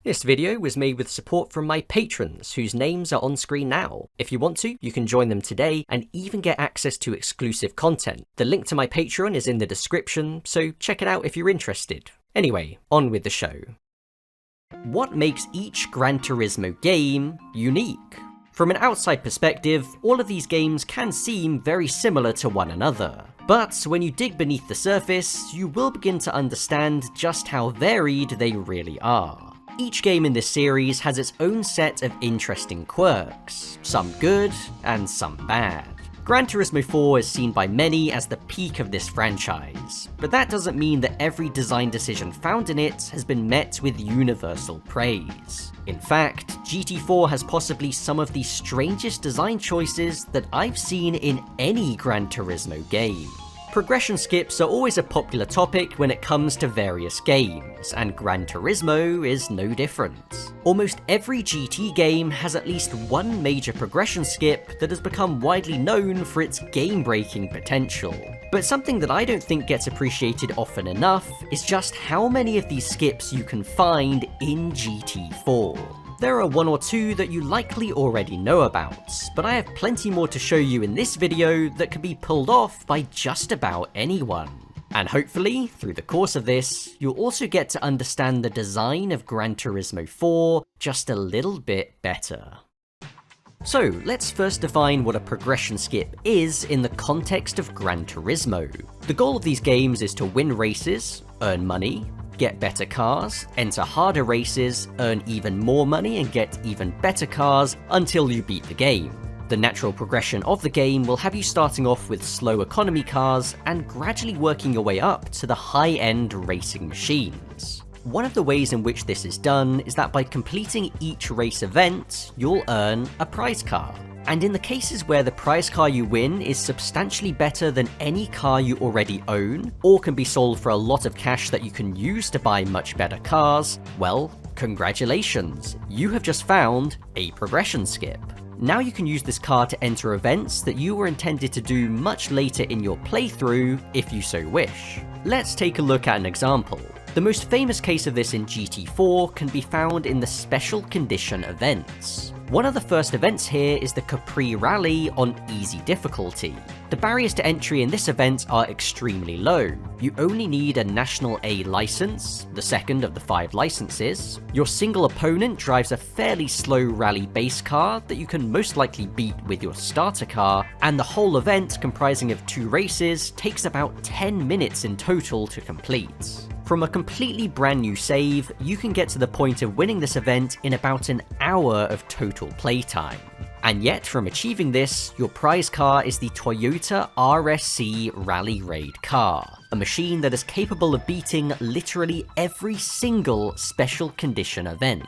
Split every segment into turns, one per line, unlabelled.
This video was made with support from my patrons, whose names are on screen now. If you want to, you can join them today and even get access to exclusive content. The link to my Patreon is in the description, so check it out if you're interested. Anyway, on with the show. What makes each Gran Turismo game unique? From an outside perspective, all of these games can seem very similar to one another. But when you dig beneath the surface, you will begin to understand just how varied they really are. Each game in this series has its own set of interesting quirks, some good and some bad. Gran Turismo 4 is seen by many as the peak of this franchise, but that doesn't mean that every design decision found in it has been met with universal praise. In fact, GT4 has possibly some of the strangest design choices that I've seen in any Gran Turismo game. Progression skips are always a popular topic when it comes to various games, and Gran Turismo is no different. Almost every GT game has at least one major progression skip that has become widely known for its game-breaking potential. But something that I don't think gets appreciated often enough is just how many of these skips you can find in GT4. There are one or two that you likely already know about, but I have plenty more to show you in this video that can be pulled off by just about anyone. And hopefully, through the course of this, you'll also get to understand the design of Gran Turismo 4 just a little bit better. So, let's first define what a progression skip is in the context of Gran Turismo. The goal of these games is to win races, earn money, get better cars, enter harder races, earn even more money and get even better cars until you beat the game. The natural progression of the game will have you starting off with slow economy cars and gradually working your way up to the high-end racing machines. One of the ways in which this is done is that by completing each race event, you'll earn a prize car. And in the cases where the prize car you win is substantially better than any car you already own, or can be sold for a lot of cash that you can use to buy much better cars, well, congratulations, you have just found a progression skip. Now you can use this car to enter events that you were intended to do much later in your playthrough if you so wish. Let's take a look at an example. The most famous case of this in GT4 can be found in the special condition events. One of the first events here is the Capri Rally on easy difficulty. The barriers to entry in this event are extremely low. You only need a National A license, the second of the 5 licenses. Your single opponent drives a fairly slow rally base car that you can most likely beat with your starter car, and the whole event, comprising of 2 races, takes about 10 minutes in total to complete. From a completely brand new save, you can get to the point of winning this event in about an hour of total playtime. And yet, from achieving this, your prize car is the Toyota RSC Rally Raid car, a machine that is capable of beating literally every single special condition event.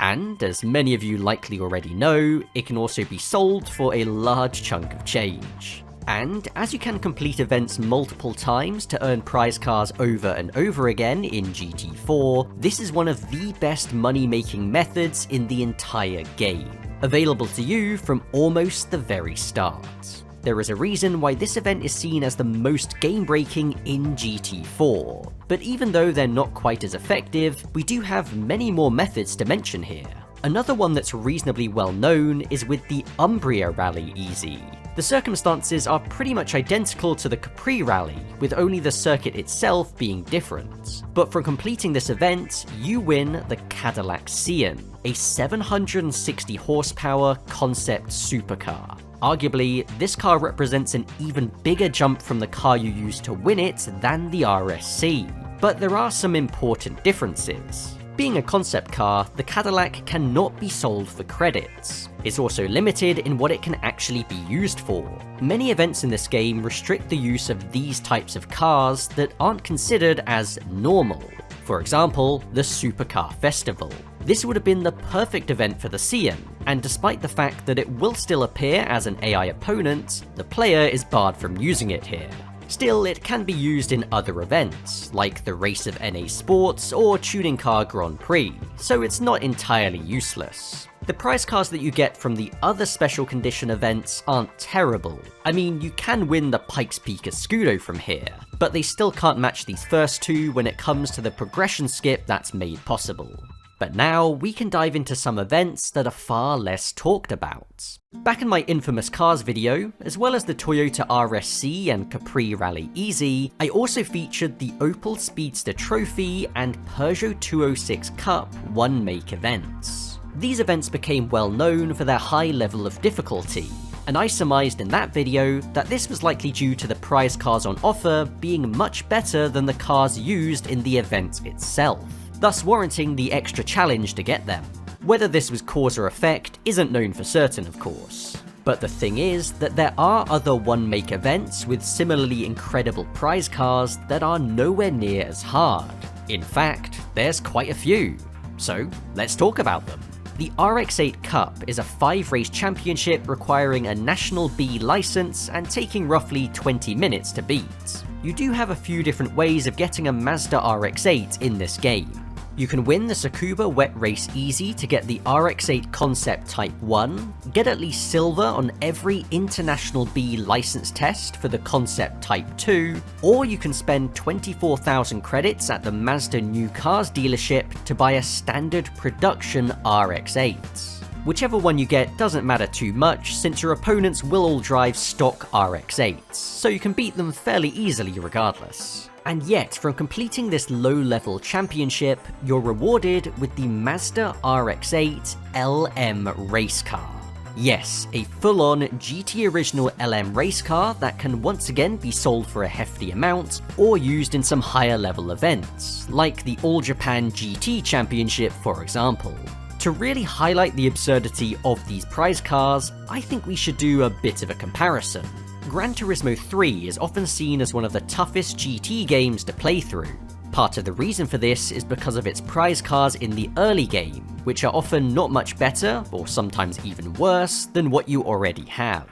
And, as many of you likely already know, it can also be sold for a large chunk of change. And as you can complete events multiple times to earn prize cars over and over again in GT4, this is one of the best money-making methods in the entire game, available to you from almost the very start. There is a reason why this event is seen as the most game-breaking in GT4, but even though they're not quite as effective, we do have many more methods to mention here. Another one that's reasonably well known is with the Umbria Rally Easy. The circumstances are pretty much identical to the Capri Rally, with only the circuit itself being different. But from completing this event, you win the Cadillac Cian, a 760 horsepower concept supercar. Arguably, this car represents an even bigger jump from the car you used to win it than the RSC. But there are some important differences. Being a concept car, the Cadillac cannot be sold for credits. It's also limited in what it can actually be used for. Many events in this game restrict the use of these types of cars that aren't considered as normal. For example, the Supercar Festival. This would have been the perfect event for the Cian, and despite the fact that it will still appear as an AI opponent, the player is barred from using it here. Still, it can be used in other events, like the Race of NA Sports or Tuning Car Grand Prix, so it's not entirely useless. The prize cars that you get from the other special condition events aren't terrible. I mean, you can win the Pikes Peak Escudo from here, but they still can't match these first two when it comes to the progression skip that's made possible. But now we can dive into some events that are far less talked about. Back in my infamous cars video, as well as the Toyota RSC and Capri Rally Easy, I also featured the Opel Speedster Trophy and Peugeot 206 Cup one-make events. These events became well known for their high level of difficulty, and I surmised in that video that this was likely due to the prize cars on offer being much better than the cars used in the event itself, thus warranting the extra challenge to get them. Whether this was cause or effect isn't known for certain, of course. But the thing is that there are other one-make events with similarly incredible prize cars that are nowhere near as hard. In fact, there's quite a few. So let's talk about them. The RX-8 Cup is a 5-race championship requiring a National B license and taking roughly 20 minutes to beat. You do have a few different ways of getting a Mazda RX-8 in this game. You can win the Tsukuba Wet Race Easy to get the RX-8 Concept Type 1, get at least silver on every International B license test for the Concept Type 2, or you can spend 24,000 credits at the Mazda New Cars dealership to buy a standard production RX-8. Whichever one you get doesn't matter too much, since your opponents will all drive stock RX-8s, so you can beat them fairly easily regardless. And yet, from completing this low-level championship, you're rewarded with the Mazda RX-8 LM race car. Yes, a full-on GT Original LM race car that can once again be sold for a hefty amount, or used in some higher-level events, like the All Japan GT Championship for example. To really highlight the absurdity of these prize cars, I think we should do a bit of a comparison. Gran Turismo 3 is often seen as one of the toughest GT games to play through. Part of the reason for this is because of its prize cars in the early game, which are often not much better, or sometimes even worse, than what you already have.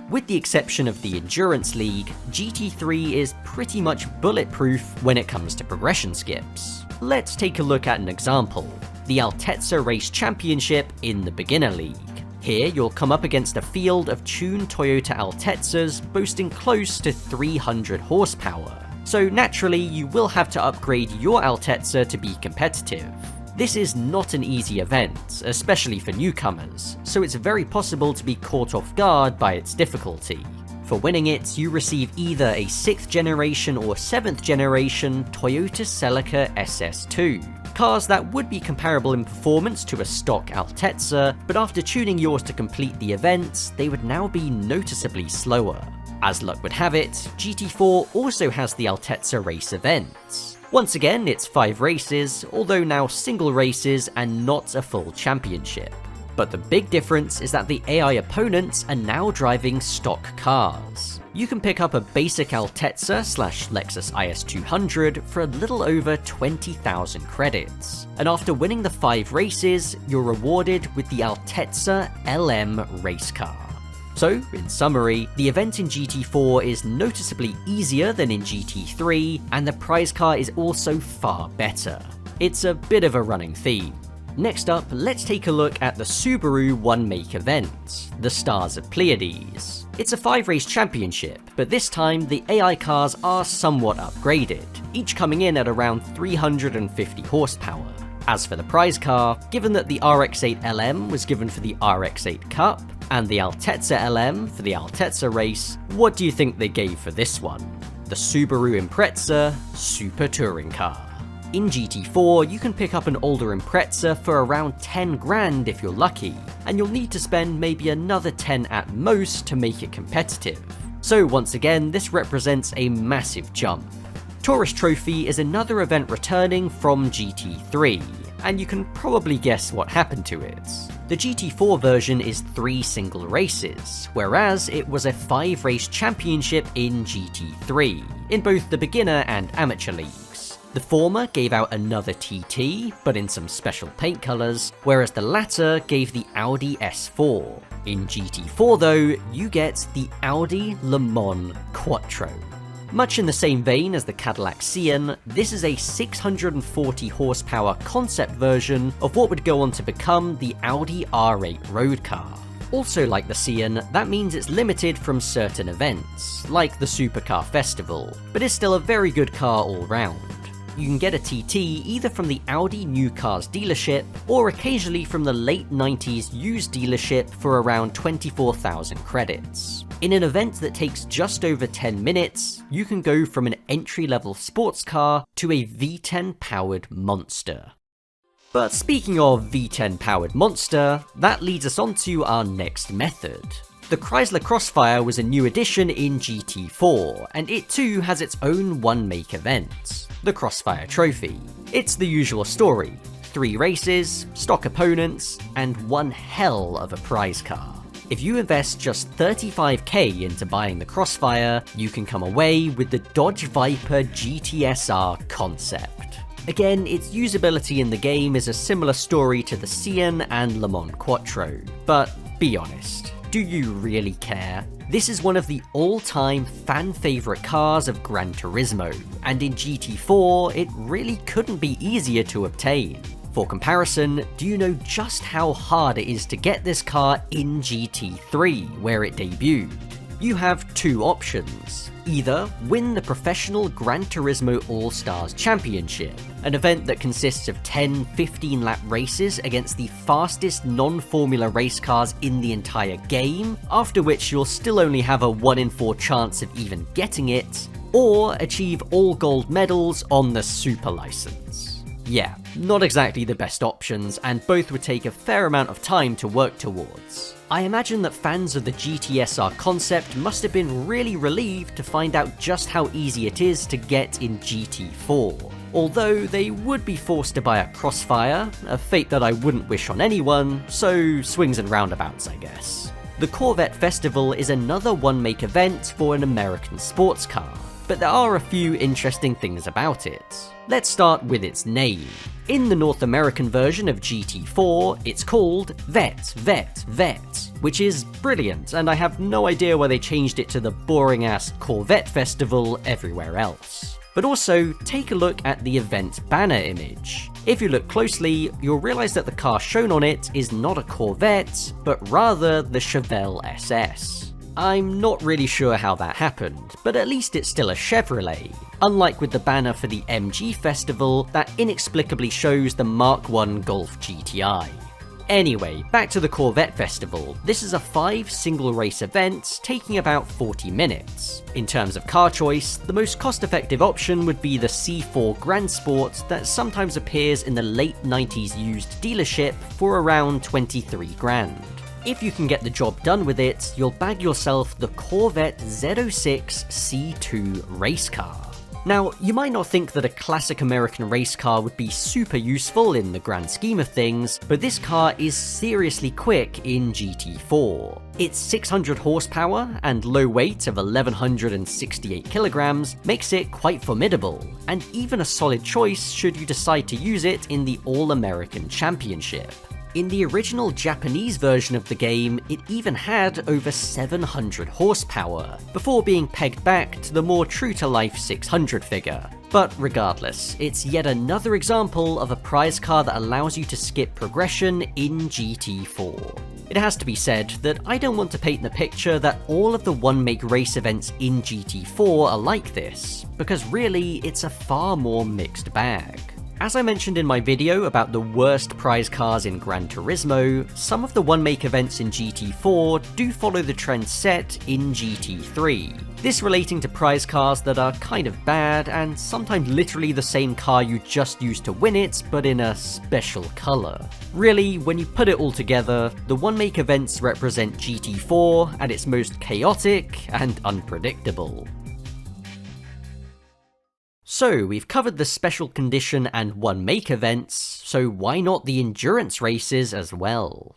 With the exception of the Endurance League, GT3 is pretty much bulletproof when it comes to progression skips. Let's take a look at an example: the Altezza Race Championship in the Beginner League. Here you'll come up against a field of tuned Toyota Altezzas boasting close to 300 horsepower, so naturally you will have to upgrade your Altezza to be competitive. This is not an easy event, especially for newcomers, so it's very possible to be caught off guard by its difficulty. For winning it, you receive either a 6th generation or 7th generation Toyota Celica SS2. Cars that would be comparable in performance to a stock Altezza, but after tuning yours to complete the event, they would now be noticeably slower. As luck would have it, GT4 also has the Altezza race events. Once again, it's 5 races, although now single races and not a full championship. But the big difference is that the AI opponents are now driving stock cars. You can pick up a basic Altezza/Lexus IS200 for a little over 20,000 credits, and after winning the 5 races, you're rewarded with the Altezza LM race car. So, in summary, the event in GT4 is noticeably easier than in GT3, and the prize car is also far better. It's a bit of a running theme. Next up, let's take a look at the Subaru one-make event, the Stars of Pleiades. It's a 5-race championship, but this time the AI cars are somewhat upgraded, each coming in at around 350 horsepower. As for the prize car, given that the RX-8 LM was given for the RX-8 Cup, and the Altezza LM for the Altezza race, what do you think they gave for this one? The Subaru Impreza Super Touring Car. In GT4, you can pick up an older Impreza for around 10 grand if you're lucky, and you'll need to spend maybe another 10 at most to make it competitive. So once again, this represents a massive jump. Tourist Trophy is another event returning from GT3, and you can probably guess what happened to it. The GT4 version is 3 single races, whereas it was a 5-race championship in GT3, in both the beginner and amateur leagues. The former gave out another TT, but in some special paint colours, whereas the latter gave the Audi S4. In GT4 though, you get the Audi Le Mans Quattro. Much in the same vein as the Cadillac Cian, this is a 640 horsepower concept version of what would go on to become the Audi R8 road car. Also like the Cian, that means it's limited from certain events, like the Supercar Festival, but is still a very good car all round. you can get a TT either from the Audi New Cars dealership, or occasionally from the late 90s used dealership for around 24,000 credits. In an event that takes just over 10 minutes, you can go from an entry-level sports car to a V10 powered monster. But speaking of V10 powered monster, that leads us on to our next method. The Chrysler Crossfire was a new addition in GT4, and it too has its own one-make event, the Crossfire Trophy. It's the usual story: 3 races, stock opponents, and one hell of a prize car. If you invest just $35k into buying the Crossfire, you can come away with the Dodge Viper GTSR concept. Again, its usability in the game is a similar story to the Cian and Le Mans Quattro, but be honest, do you really care? This is one of the all-time fan-favourite cars of Gran Turismo, and in GT4 it really couldn't be easier to obtain. For comparison, do you know just how hard it is to get this car in GT3, where it debuted? You have 2 options. Either win the professional Gran Turismo All-Stars Championship, an event that consists of 10 15-lap races against the fastest non-formula race cars in the entire game, after which you'll still only have a 1 in 4 chance of even getting it, or achieve all gold medals on the Super License. Yeah, not exactly the best options, and both would take a fair amount of time to work towards. I imagine that fans of the GTSR concept must have been really relieved to find out just how easy it is to get in GT4. Although they would be forced to buy a Crossfire, a fate that I wouldn't wish on anyone, so swings and roundabouts, I guess. The Corvette Festival is another one-make event for an American sports car, but there are a few interesting things about it. Let's start with its name. In the North American version of GT4, it's called Vet, which is brilliant, and I have no idea why they changed it to the boring-ass Corvette Festival everywhere else. But also, take a look at the event banner image. If you look closely, you'll realise that the car shown on it is not a Corvette, but rather the Chevelle SS. I'm not really sure how that happened, but at least it's still a Chevrolet, unlike with the banner for the MG Festival that inexplicably shows the Mark I Golf GTI. Anyway, back to the Corvette Festival. This is a 5 single race event, taking about 40 minutes. In terms of car choice, the most cost-effective option would be the C4 Grand Sport that sometimes appears in the late 90s used dealership for around 23 grand. If you can get the job done with it, you'll bag yourself the Corvette Z06 C2 race car. Now, you might not think that a classic American race car would be super useful in the grand scheme of things, but this car is seriously quick in GT4. Its 600 horsepower and low weight of 1168 kilograms makes it quite formidable, and even a solid choice should you decide to use it in the All-American Championship. In the original Japanese version of the game, it even had over 700 horsepower, before being pegged back to the more true-to-life 600 figure. But regardless, it's yet another example of a prize car that allows you to skip progression in GT4. It has to be said that I don't want to paint the picture that all of the one-make race events in GT4 are like this, because really it's a far more mixed bag. As I mentioned in my video about the worst prize cars in Gran Turismo, some of the one-make events in GT4 do follow the trend set in GT3. This relating to prize cars that are kind of bad, and sometimes literally the same car you just used to win it, but in a special colour. Really, when you put it all together, the one-make events represent GT4 at its most chaotic and unpredictable. So, we've covered the special condition and one-make events, so why not the endurance races as well?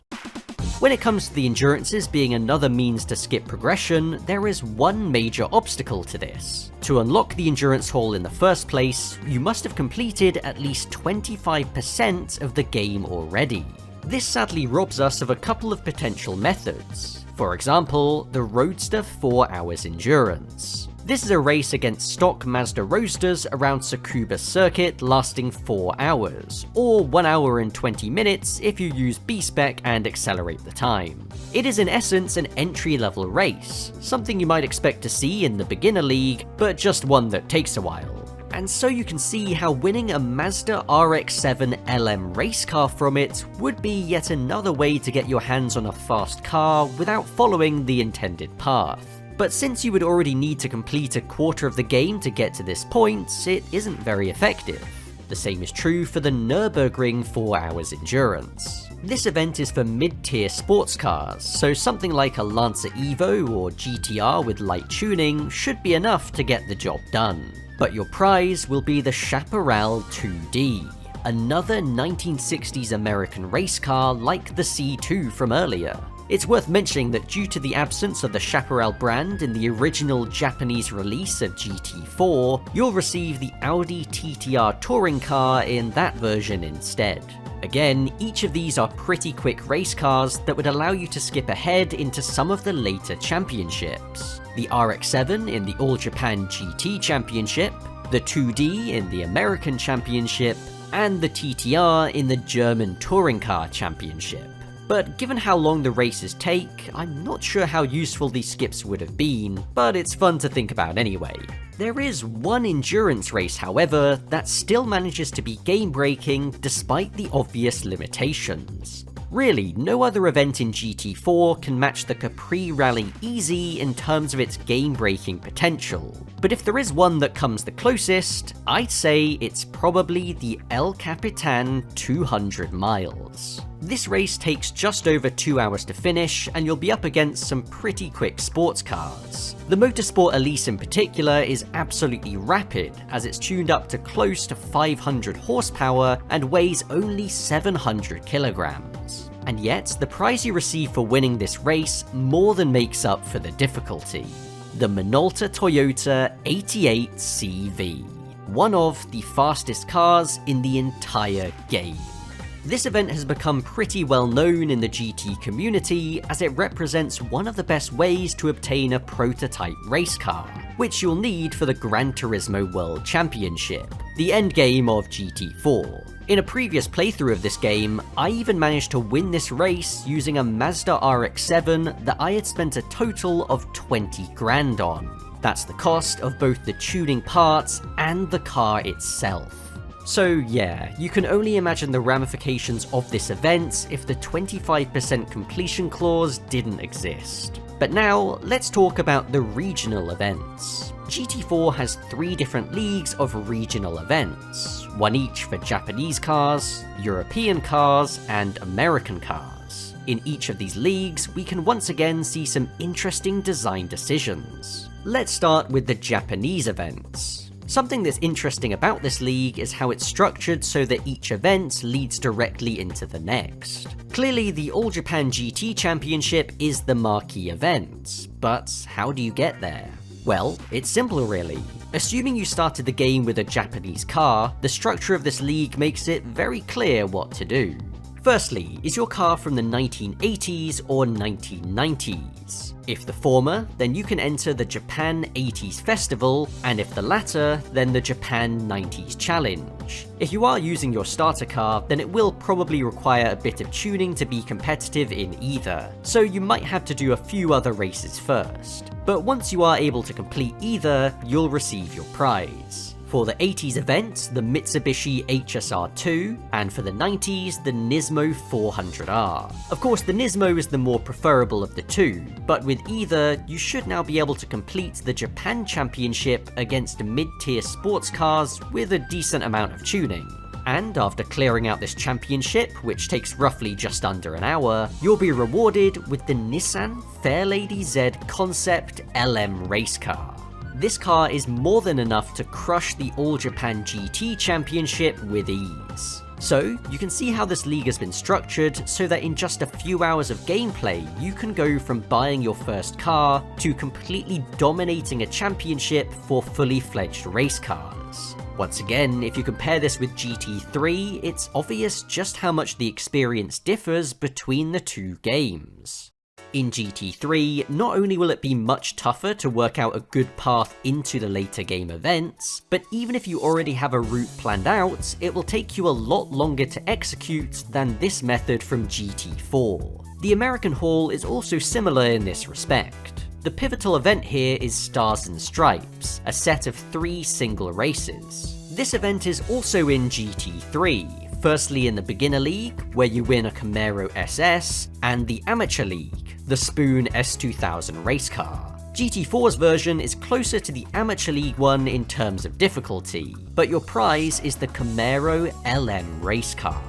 When it comes to the endurances being another means to skip progression, there is one major obstacle to this. To unlock the endurance hall in the first place, you must have completed at least 25% of the game already. This sadly robs us of a couple of potential methods. For example, the Roadster 4 Hours Endurance. This is a race against stock Mazda Roadsters around Tsukuba Circuit lasting 4 hours, or 1 hour and 20 minutes if you use B-Spec and accelerate the time. It is in essence an entry-level race, something you might expect to see in the beginner league, but just one that takes a while. And so you can see how winning a Mazda RX-7 LM race car from it would be yet another way to get your hands on a fast car without following the intended path. But since you would already need to complete a quarter of the game to get to this point, it isn't very effective. The same is true for the Nürburgring 4 Hours Endurance. This event is for mid-tier sports cars, so something like a Lancer Evo or GTR with light tuning should be enough to get the job done. But your prize will be the Chaparral 2D, another 1960s American race car like the C2 from earlier. It's worth mentioning that due to the absence of the Chaparral brand in the original Japanese release of GT4, you'll receive the Audi TTR touring car in that version instead. Again, each of these are pretty quick race cars that would allow you to skip ahead into some of the later championships. The RX-7 in the All Japan GT Championship, the 2D in the American Championship, and the TTR in the German Touring Car Championship. But given how long the races take, I'm not sure how useful these skips would have been, but it's fun to think about anyway. There is one endurance race, however, that still manages to be game-breaking despite the obvious limitations. Really, no other event in GT4 can match the Capri Rally Easy in terms of its game-breaking potential. But if there is one that comes the closest, I'd say it's probably the El Capitan 200 miles. This race takes just over 2 hours to finish, and you'll be up against some pretty quick sports cars. The Motorsport Elise in particular is absolutely rapid, as it's tuned up to close to 500 horsepower and weighs only 700 kilograms. And yet, the prize you receive for winning this race more than makes up for the difficulty. The Minolta Toyota 88 CV, one of the fastest cars in the entire game. This event has become pretty well known in the GT community as it represents one of the best ways to obtain a prototype race car, which you'll need for the Gran Turismo World Championship, the endgame of GT4. In a previous playthrough of this game, I even managed to win this race using a Mazda RX-7 that I had spent a total of 20 grand on. That's the cost of both the tuning parts and the car itself. So yeah, you can only imagine the ramifications of this event if the 25% completion clause didn't exist. But now, let's talk about the regional events. GT4 has 3 different leagues of regional events, one each for Japanese cars, European cars, and American cars. In each of these leagues, we can once again see some interesting design decisions. Let's start with the Japanese events. Something that's interesting about this league is how it's structured so that each event leads directly into the next. Clearly, the All Japan GT Championship is the marquee event, but how do you get there? Well, it's simple really. Assuming you started the game with a Japanese car, the structure of this league makes it very clear what to do. Firstly, is your car from the 1980s or 1990s? If the former, then you can enter the Japan 80s Festival, and if the latter, then the Japan 90s Challenge. If you are using your starter car, then it will probably require a bit of tuning to be competitive in either, so you might have to do a few other races first. But once you are able to complete either, you'll receive your prize. For the 80s event, the Mitsubishi HSR2, and for the 90s, the Nismo 400R. Of course, the Nismo is the more preferable of the two, but with either, you should now be able to complete the Japan Championship against mid-tier sports cars with a decent amount of tuning. And after clearing out this championship, which takes roughly just under an hour, you'll be rewarded with the Nissan Fairlady Z Concept LM race car. This car is more than enough to crush the All Japan GT Championship with ease. So, you can see how this league has been structured so that in just a few hours of gameplay, you can go from buying your first car to completely dominating a championship for fully fledged race cars. Once again, if you compare this with GT3, it's obvious just how much the experience differs between the two games. In GT3, not only will it be much tougher to work out a good path into the later game events, but even if you already have a route planned out, it will take you a lot longer to execute than this method from GT4. The American haul is also similar in this respect. The pivotal event here is Stars and Stripes, a set of 3 single races. This event is also in GT3, firstly in the Beginner League, where you win a Camaro SS, and the Amateur League, the Spoon S2000 race car. GT4's version is closer to the Amateur League one in terms of difficulty, but your prize is the Camaro LM race car.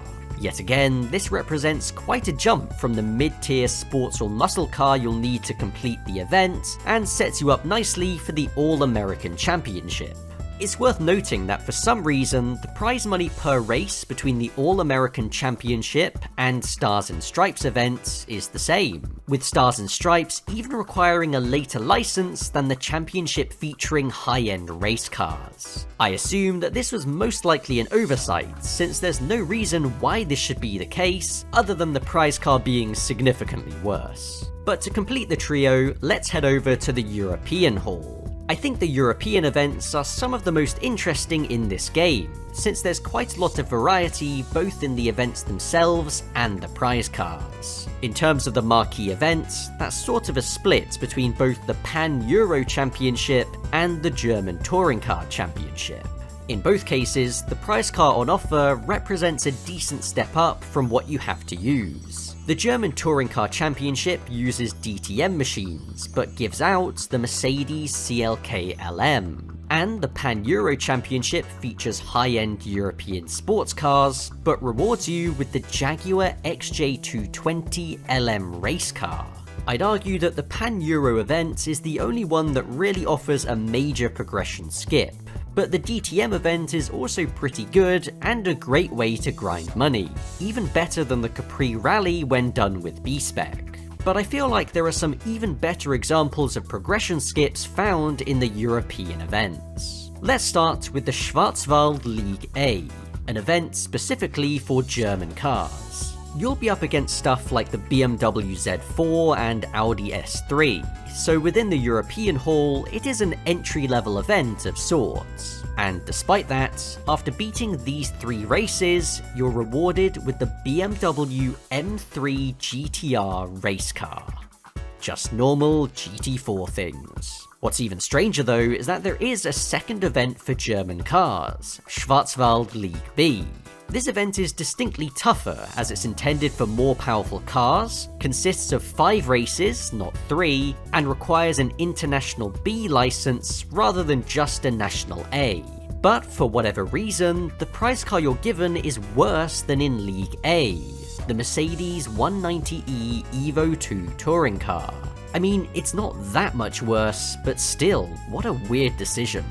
Yet again, this represents quite a jump from the mid-tier sports or muscle car you'll need to complete the event, and sets you up nicely for the All-American Championship. It's worth noting that for some reason, the prize money per race between the All-American Championship and Stars and Stripes events is the same, with Stars and Stripes even requiring a later license than the championship featuring high-end race cars. I assume that this was most likely an oversight, since there's no reason why this should be the case, other than the prize car being significantly worse. But to complete the trio, let's head over to the European Hall. I think the European events are some of the most interesting in this game, since there's quite a lot of variety both in the events themselves and the prize cars. In terms of the marquee events, that's sort of a split between both the Pan-Euro Championship and the German Touring Car Championship. In both cases, the prize car on offer represents a decent step up from what you have to use. The German Touring Car Championship uses DTM machines, but gives out the Mercedes CLK LM. And the Pan-Euro Championship features high-end European sports cars, but rewards you with the Jaguar XJ220 LM race car. I'd argue that the Pan-Euro event is the only one that really offers a major progression skip, but the DTM event is also pretty good and a great way to grind money, even better than the Capri Rally when done with B-Spec. But I feel like there are some even better examples of progression skips found in the European events. Let's start with the Schwarzwald League A, an event specifically for German cars. You'll be up against stuff like the BMW Z4 and Audi S3, so within the European Hall, it is an entry-level event of sorts. And despite that, after beating these 3 races, you're rewarded with the BMW M3 GTR race car. Just normal GT4 things. What's even stranger though is that there is a second event for German cars, Schwarzwald League B. This event is distinctly tougher as it's intended for more powerful cars, consists of 5 races, not 3, and requires an international B license rather than just a national A. But for whatever reason, the prize car you're given is worse than in League A, the Mercedes 190e Evo 2 touring car. I mean, it's not that much worse, but still, what a weird decision.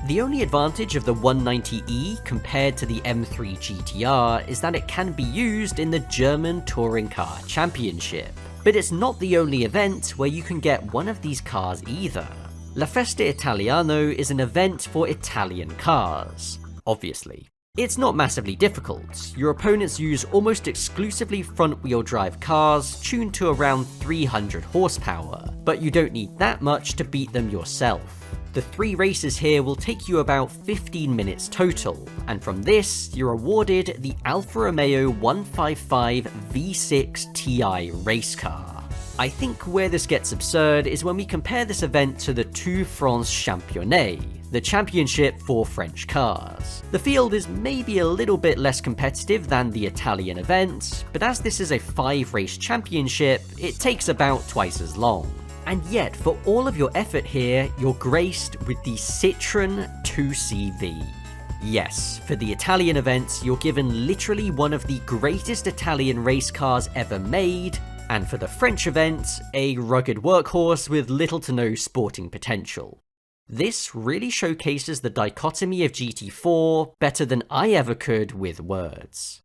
The only advantage of the 190e compared to the M3 GTR is that it can be used in the German Touring Car Championship, but it's not the only event where you can get one of these cars either. La Festa Italiano is an event for Italian cars, obviously. It's not massively difficult. Your opponents use almost exclusively front-wheel drive cars tuned to around 300 horsepower, but you don't need that much to beat them yourself. The 3 races here will take you about 15 minutes total, and from this, you're awarded the Alfa Romeo 155 V6 Ti race car. I think where this gets absurd is when we compare this event to the Tour France Championnat, the championship for French cars. The field is maybe a little bit less competitive than the Italian event, but as this is a 5-race championship, it takes about twice as long. And yet, for all of your effort here, you're graced with the Citroën 2CV. Yes, for the Italian events, you're given literally one of the greatest Italian race cars ever made, and for the French event, a rugged workhorse with little to no sporting potential. This really showcases the dichotomy of GT4 better than I ever could with words.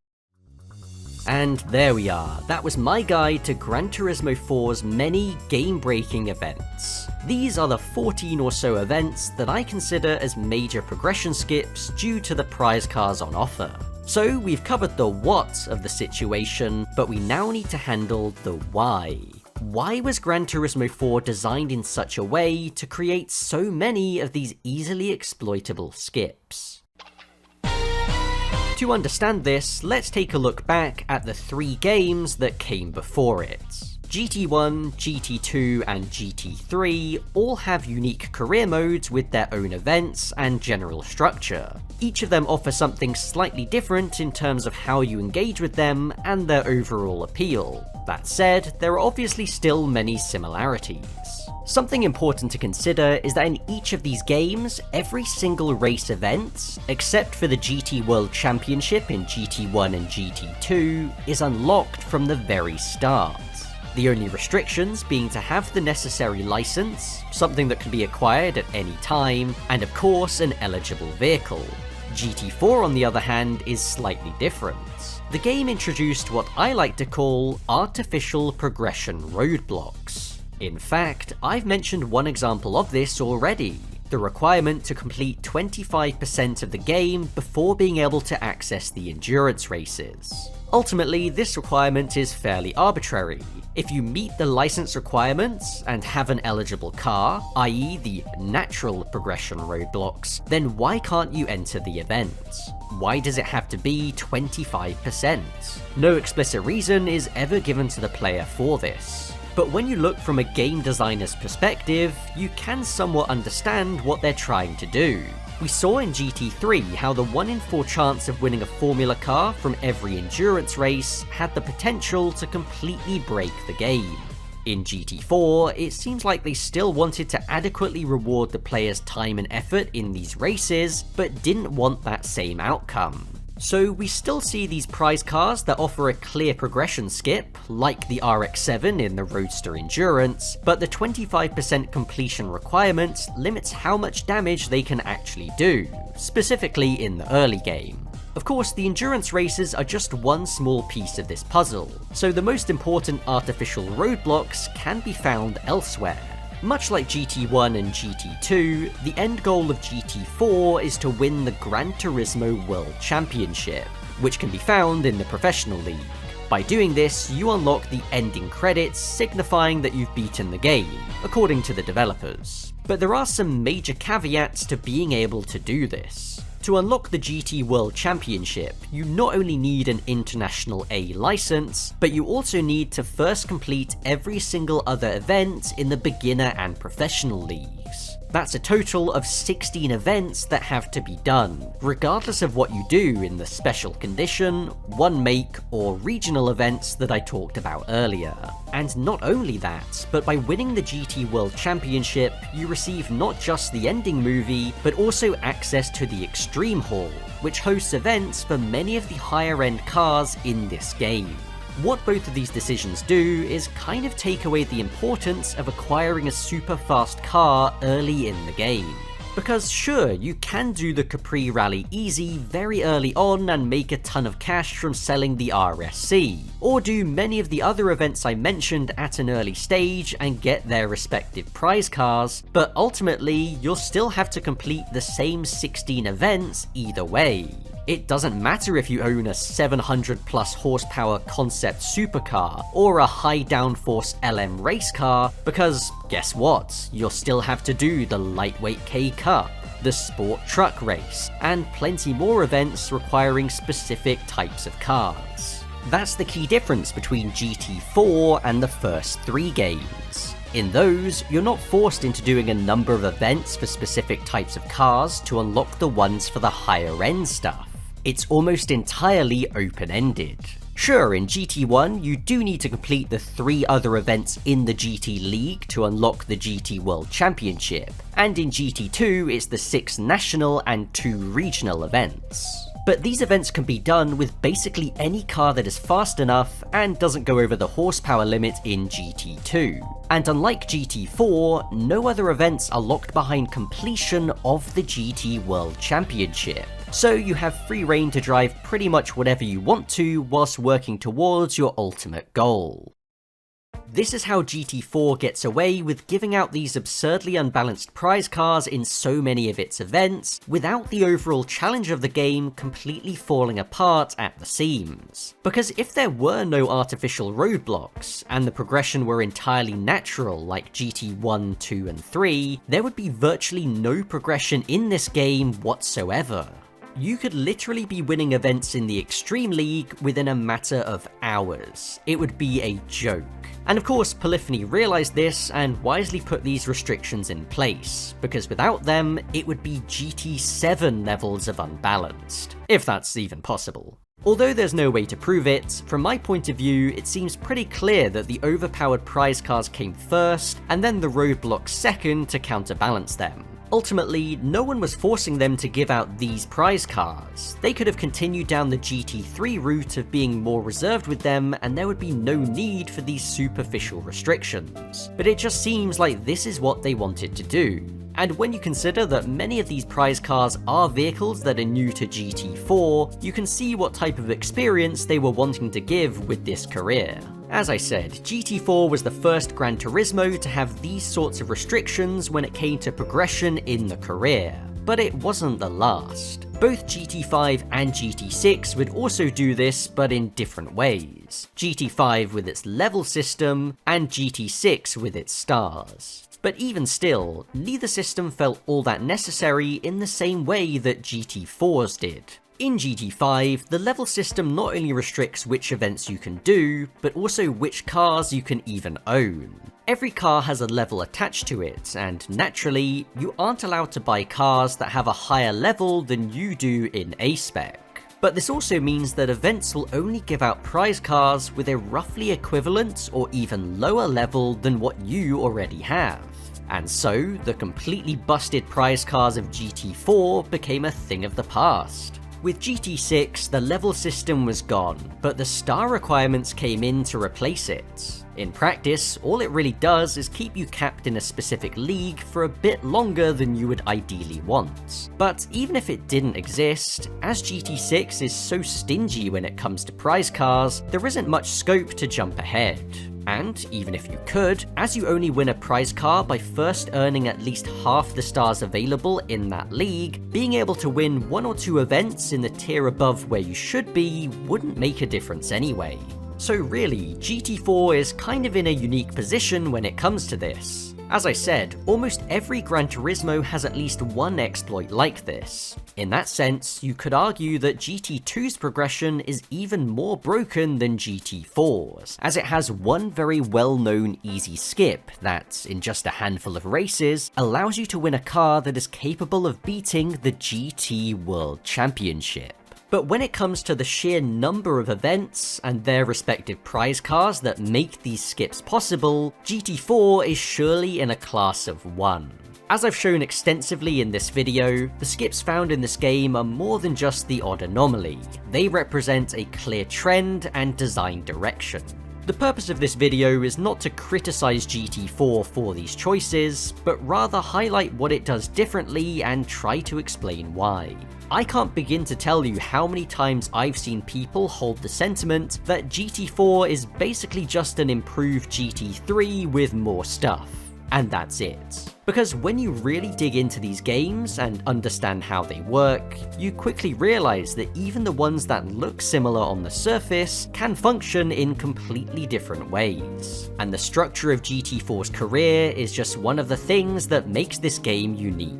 And there we are, that was my guide to Gran Turismo 4's many game-breaking events. These are the 14 or so events that I consider as major progression skips due to the prize cars on offer. So we've covered the what of the situation, but we now need to handle the why. Why was Gran Turismo 4 designed in such a way to create so many of these easily exploitable skips? To understand this, let's take a look back at the 3 games that came before it. GT1, GT2, and GT3 all have unique career modes with their own events and general structure. Each of them offers something slightly different in terms of how you engage with them and their overall appeal. That said, there are obviously still many similarities. Something important to consider is that in each of these games, every single race event, except for the GT World Championship in GT1 and GT2, is unlocked from the very start. The only restrictions being to have the necessary license, something that can be acquired at any time, and of course an eligible vehicle. GT4 on the other hand is slightly different. The game introduced what I like to call artificial progression roadblocks. In fact, I've mentioned one example of this already, the requirement to complete 25% of the game before being able to access the endurance races. Ultimately, this requirement is fairly arbitrary. If you meet the license requirements and have an eligible car, i.e. the natural progression roadblocks, then why can't you enter the event? Why does it have to be 25%? No explicit reason is ever given to the player for this. But when you look from a game designer's perspective, you can somewhat understand what they're trying to do. We saw in GT3 how the 1 in 4 chance of winning a Formula car from every endurance race had the potential to completely break the game. In GT4, it seems like they still wanted to adequately reward the player's time and effort in these races, but didn't want that same outcome. So we still see these prize cars that offer a clear progression skip, like the RX-7 in the Roadster Endurance, but the 25% completion requirement limits how much damage they can actually do, specifically in the early game. Of course, the endurance races are just one small piece of this puzzle, so the most important artificial roadblocks can be found elsewhere. Much like GT1 and GT2, the end goal of GT4 is to win the Gran Turismo World Championship, which can be found in the Professional League. By doing this, you unlock the ending credits, signifying that you've beaten the game, according to the developers. But there are some major caveats to being able to do this. To unlock the GT World Championship, you not only need an International A license, but you also need to first complete every single other event in the beginner and professional leagues. That's a total of 16 events that have to be done, regardless of what you do in the special condition, one make, or regional events that I talked about earlier. And not only that, but by winning the GT World Championship, you receive not just the ending movie, but also access to the Extreme Hall, which hosts events for many of the higher end cars in this game. What both of these decisions do is kind of take away the importance of acquiring a super fast car early in the game. Because sure, you can do the Capri Rally easy very early on and make a ton of cash from selling the RSC, or do many of the other events I mentioned at an early stage and get their respective prize cars, but ultimately you'll still have to complete the same 16 events either way. It doesn't matter if you own a 700 plus horsepower concept supercar or a high downforce LM race car, because guess what? You'll still have to do the Lightweight K Cup, the Sport Truck Race, and plenty more events requiring specific types of cars. That's the key difference between GT4 and the first 3 games. In those, you're not forced into doing a number of events for specific types of cars to unlock the ones for the higher end stuff. It's almost entirely open-ended. Sure, in GT1 you do need to complete the 3 other events in the GT League to unlock the GT World Championship, and in GT2 it's the 6 national and 2 regional events. But these events can be done with basically any car that is fast enough and doesn't go over the horsepower limit in GT2. And unlike GT4, no other events are locked behind completion of the GT World Championship. So you have free reign to drive pretty much whatever you want to whilst working towards your ultimate goal. This is how GT4 gets away with giving out these absurdly unbalanced prize cars in so many of its events, without the overall challenge of the game completely falling apart at the seams. Because if there were no artificial roadblocks, and the progression were entirely natural like GT1, 2, and 3, there would be virtually no progression in this game whatsoever. you could literally be winning events in the Extreme League within a matter of hours. It would be a joke. And of course, Polyphony realized this and wisely put these restrictions in place, because without them, it would be GT7 levels of unbalanced, if that's even possible. Although there's no way to prove it, from my point of view, it seems pretty clear that the overpowered prize cars came first, and then the roadblocks second to counterbalance them. Ultimately, no one was forcing them to give out these prize cars. They could have continued down the GT3 route of being more reserved with them, and there would be no need for these superficial restrictions. But it just seems like this is what they wanted to do. And when you consider that many of these prize cars are vehicles that are new to GT4, you can see what type of experience they were wanting to give with this career. As I said, GT4 was the first Gran Turismo to have these sorts of restrictions when it came to progression in the career. But it wasn't the last. Both GT5 and GT6 would also do this, but in different ways. GT5 with its level system, and GT6 with its stars. But even still, neither system felt all that necessary in the same way that GT4's did. In GT5, the level system not only restricts which events you can do, but also which cars you can even own. Every car has a level attached to it, and naturally, you aren't allowed to buy cars that have a higher level than you do in A-Spec. But this also means that events will only give out prize cars with a roughly equivalent or even lower level than what you already have. And so, the completely busted prize cars of GT4 became a thing of the past. With GT6, the level system was gone, but the star requirements came in to replace it. In practice, all it really does is keep you capped in a specific league for a bit longer than you would ideally want. But even if it didn't exist, as GT6 is so stingy when it comes to prize cars, there isn't much scope to jump ahead. And even if you could, as you only win a prize car by first earning at least half the stars available in that league, being able to win 1 or 2 events in the tier above where you should be wouldn't make a difference anyway. So really, GT4 is kind of in a unique position when it comes to this. As I said, almost every Gran Turismo has at least one exploit like this. In that sense, you could argue that GT2's progression is even more broken than GT4's, as it has one very well-known easy skip that, in just a handful of races, allows you to win a car that is capable of beating the GT World Championship. But when it comes to the sheer number of events and their respective prize cars that make these skips possible, GT4 is surely in a class of one. As I've shown extensively in this video, the skips found in this game are more than just the odd anomaly. They represent a clear trend and design direction. The purpose of this video is not to criticize GT4 for these choices, but rather highlight what it does differently and try to explain why. I can't begin to tell you how many times I've seen people hold the sentiment that GT4 is basically just an improved GT3 with more stuff. And that's it. Because when you really dig into these games and understand how they work, you quickly realize that even the ones that look similar on the surface can function in completely different ways. And the structure of GT4's career is just one of the things that makes this game unique.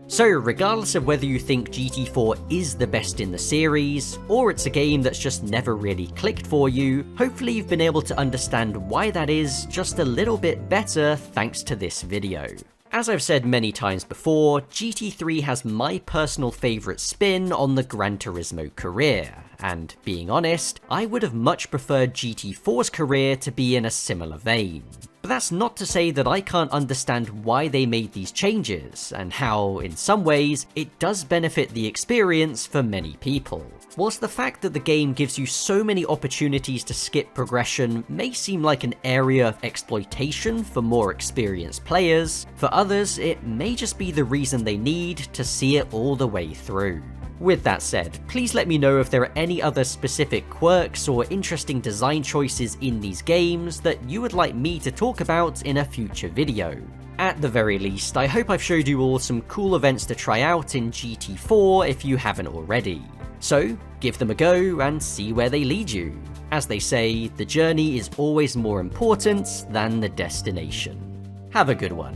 So regardless of whether you think GT4 is the best in the series, or it's a game that's just never really clicked for you, hopefully you've been able to understand why that is just a little bit better thanks to this video. As I've said many times before, GT3 has my personal favourite spin on the Gran Turismo career, and being honest, I would have much preferred GT4's career to be in a similar vein. But that's not to say that I can't understand why they made these changes, and how, in some ways, it does benefit the experience for many people. Whilst the fact that the game gives you so many opportunities to skip progression may seem like an area of exploitation for more experienced players, for others it may just be the reason they need to see it all the way through. With that said, please let me know if there are any other specific quirks or interesting design choices in these games that you would like me to talk about in a future video. At the very least, I hope I've showed you all some cool events to try out in GT4 if you haven't already. So, give them a go and see where they lead you. As they say, the journey is always more important than the destination. Have a good one.